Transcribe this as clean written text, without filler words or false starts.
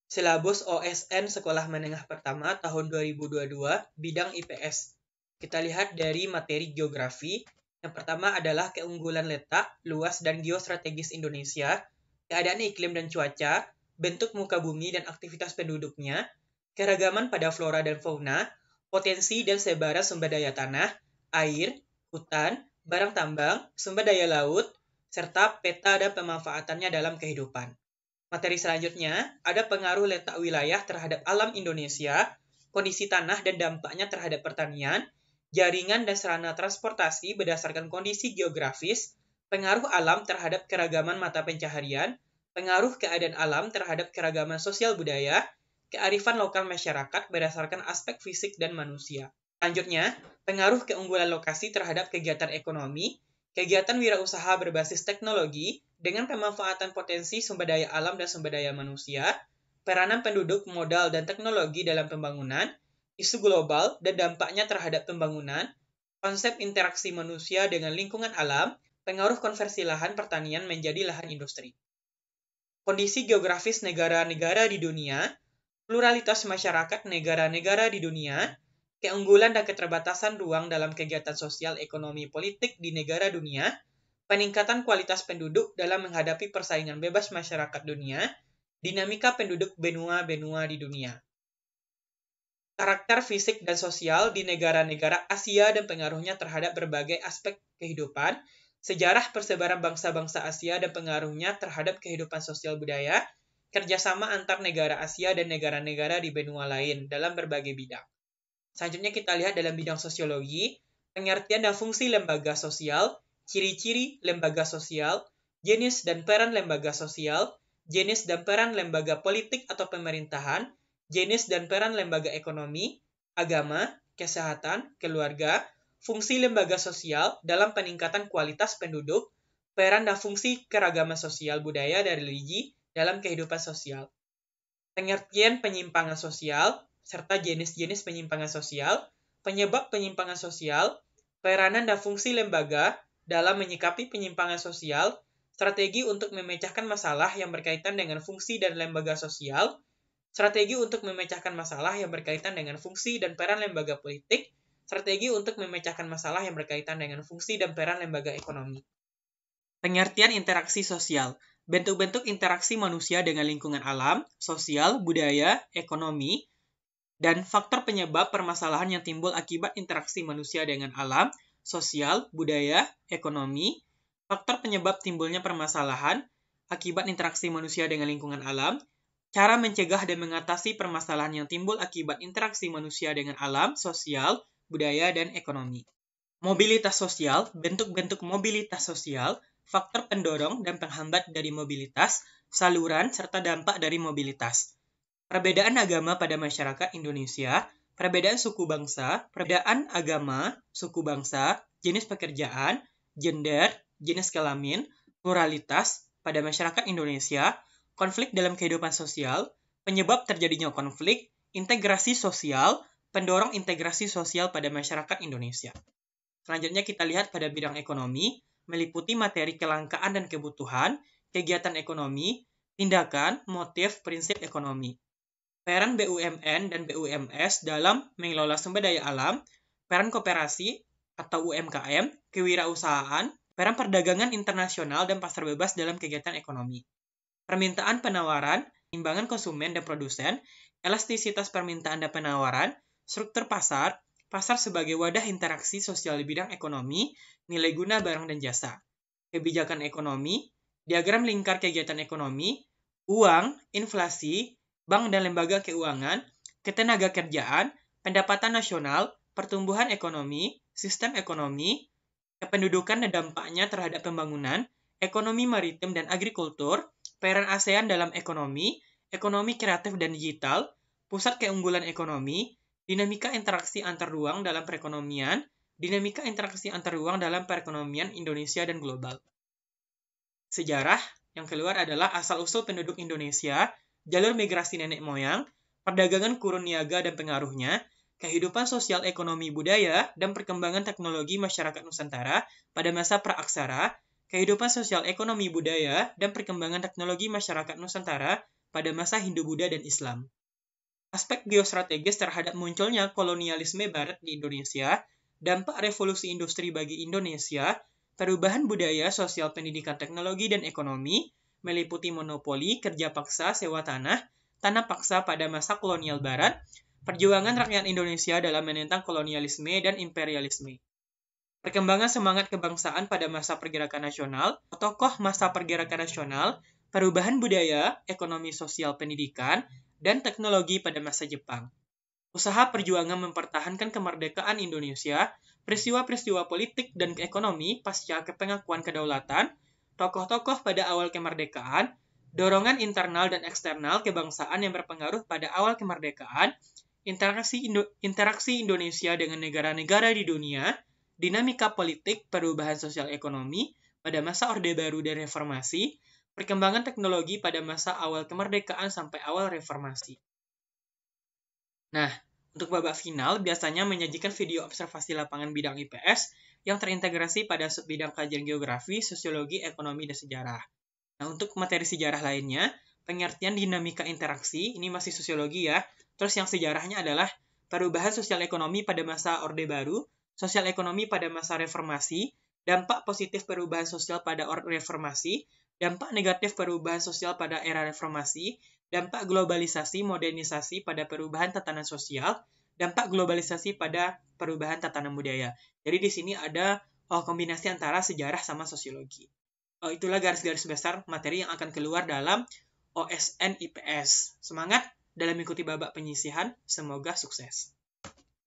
Silabus OSN Sekolah Menengah Pertama tahun 2022, bidang IPS. Kita lihat dari materi geografi. Yang pertama adalah keunggulan letak, luas, dan geostrategis Indonesia, keadaan iklim dan cuaca, bentuk muka bumi dan aktivitas penduduknya, keragaman pada flora dan fauna, potensi dan sebaran sumber daya tanah, air, hutan, barang tambang, sumber daya laut, serta peta dan pemanfaatannya dalam kehidupan. Materi selanjutnya, ada pengaruh letak wilayah terhadap alam Indonesia, kondisi tanah dan dampaknya terhadap pertanian, jaringan dan sarana transportasi berdasarkan kondisi geografis, pengaruh alam terhadap keragaman mata pencaharian, pengaruh keadaan alam terhadap keragaman sosial budaya, kearifan lokal masyarakat berdasarkan aspek fisik dan manusia. Selanjutnya, pengaruh keunggulan lokasi terhadap kegiatan ekonomi, kegiatan wirausaha berbasis teknologi dengan pemanfaatan potensi sumber daya alam dan sumber daya manusia, peranan penduduk, modal, dan teknologi dalam pembangunan, isu global dan dampaknya terhadap pembangunan, konsep interaksi manusia dengan lingkungan alam, pengaruh konversi lahan pertanian menjadi lahan industri. Kondisi geografis negara-negara di dunia, pluralitas masyarakat negara-negara di dunia, keunggulan dan keterbatasan ruang dalam kegiatan sosial, ekonomi, politik di negara dunia, peningkatan kualitas penduduk dalam menghadapi persaingan bebas masyarakat dunia, dinamika penduduk benua-benua di dunia. Karakter fisik dan sosial di negara-negara Asia dan pengaruhnya terhadap berbagai aspek kehidupan, sejarah persebaran bangsa-bangsa Asia dan pengaruhnya terhadap kehidupan sosial budaya, kerjasama antar negara Asia dan negara-negara di benua lain dalam berbagai bidang. Selanjutnya kita lihat dalam bidang sosiologi, pengertian dan fungsi lembaga sosial, ciri-ciri lembaga sosial, jenis dan peran lembaga sosial, jenis dan peran lembaga politik atau pemerintahan, jenis dan peran lembaga ekonomi, agama, kesehatan, keluarga, fungsi lembaga sosial dalam peningkatan kualitas penduduk, peran dan fungsi keragaman sosial budaya dan religi dalam kehidupan sosial. Pengertian penyimpangan sosial, serta jenis-jenis penyimpangan sosial, penyebab penyimpangan sosial, peranan dan fungsi lembaga dalam menyikapi penyimpangan sosial, strategi untuk memecahkan masalah yang berkaitan dengan fungsi dan lembaga sosial, strategi untuk memecahkan masalah yang berkaitan dengan fungsi dan peran lembaga politik, strategi untuk memecahkan masalah yang berkaitan dengan fungsi dan peran lembaga ekonomi. Pengertian interaksi sosial, bentuk-bentuk interaksi manusia dengan lingkungan alam, sosial, budaya, ekonomi, dan faktor penyebab permasalahan yang timbul akibat interaksi manusia dengan alam, sosial, budaya, ekonomi, faktor penyebab timbulnya permasalahan akibat interaksi manusia dengan lingkungan alam, cara mencegah dan mengatasi permasalahan yang timbul akibat interaksi manusia dengan alam, sosial, budaya, dan ekonomi. Mobilitas sosial, bentuk-bentuk mobilitas sosial, faktor pendorong dan penghambat dari mobilitas, saluran, serta dampak dari mobilitas. Perbedaan agama pada masyarakat Indonesia, perbedaan suku bangsa, perbedaan agama, suku bangsa, jenis pekerjaan, gender, jenis kelamin, pluralitas pada masyarakat Indonesia, konflik dalam kehidupan sosial, penyebab terjadinya konflik, integrasi sosial, pendorong integrasi sosial pada masyarakat Indonesia. Selanjutnya kita lihat pada bidang ekonomi, meliputi materi kelangkaan dan kebutuhan, kegiatan ekonomi, tindakan, motif, prinsip ekonomi. Peran BUMN dan BUMS dalam mengelola sumber daya alam, peran koperasi atau UMKM, kewirausahaan, peran perdagangan internasional dan pasar bebas dalam kegiatan ekonomi. Permintaan penawaran, imbangan konsumen dan produsen, elastisitas permintaan dan penawaran, struktur pasar, pasar sebagai wadah interaksi sosial di bidang ekonomi, nilai guna barang dan jasa. Kebijakan ekonomi, diagram lingkar kegiatan ekonomi, uang, inflasi, bank dan lembaga keuangan, ketenaga kerjaan, pendapatan nasional, pertumbuhan ekonomi, sistem ekonomi, kependudukan dan dampaknya terhadap pembangunan, ekonomi maritim dan agrikultur, peran ASEAN dalam ekonomi, ekonomi kreatif dan digital, pusat keunggulan ekonomi, dinamika interaksi antar ruang dalam perekonomian, dinamika interaksi antar ruang dalam perekonomian Indonesia dan global. Sejarah yang keluar adalah asal-usul penduduk Indonesia, jalur migrasi nenek moyang, perdagangan kurun niaga dan pengaruhnya, kehidupan sosial ekonomi budaya, dan perkembangan teknologi masyarakat Nusantara pada masa praaksara, kehidupan sosial ekonomi budaya, dan perkembangan teknologi masyarakat Nusantara pada masa Hindu-Buddha dan Islam. Aspek geostrategis terhadap munculnya kolonialisme Barat di Indonesia, dampak revolusi industri bagi Indonesia, perubahan budaya, sosial, pendidikan, teknologi, dan ekonomi, meliputi monopoli, kerja paksa, sewa tanah paksa pada masa kolonial Barat, perjuangan rakyat Indonesia dalam menentang kolonialisme dan imperialisme. Perkembangan semangat kebangsaan pada masa pergerakan nasional, tokoh masa pergerakan nasional, perubahan budaya, ekonomi, sosial, pendidikan, dan teknologi pada masa Jepang. Usaha perjuangan mempertahankan kemerdekaan Indonesia, peristiwa-peristiwa politik dan ekonomi pasca pengakuan kedaulatan, tokoh-tokoh pada awal kemerdekaan, dorongan internal dan eksternal kebangsaan yang berpengaruh pada awal kemerdekaan, interaksi Indonesia dengan negara-negara di dunia, dinamika politik, perubahan sosial ekonomi pada masa Orde Baru dan Reformasi, perkembangan teknologi pada masa awal kemerdekaan sampai awal reformasi. Nah, untuk babak final biasanya menyajikan video observasi lapangan bidang IPS yang terintegrasi pada subbidang kajian geografi, sosiologi, ekonomi, dan sejarah. Nah, untuk materi sejarah lainnya, pengertian dinamika interaksi, ini masih sosiologi ya. Terus yang sejarahnya adalah perubahan sosial ekonomi pada masa Orde Baru, sosial ekonomi pada masa reformasi, dampak positif perubahan sosial pada reformasi, dampak negatif perubahan sosial pada era reformasi, dampak globalisasi, modernisasi pada perubahan tatanan sosial, dampak globalisasi pada perubahan tatanan budaya. Jadi di sini ada kombinasi antara sejarah sama sosiologi. Itulah garis-garis besar materi yang akan keluar dalam OSN IPS. Semangat dalam mengikuti babak penyisihan, semoga sukses.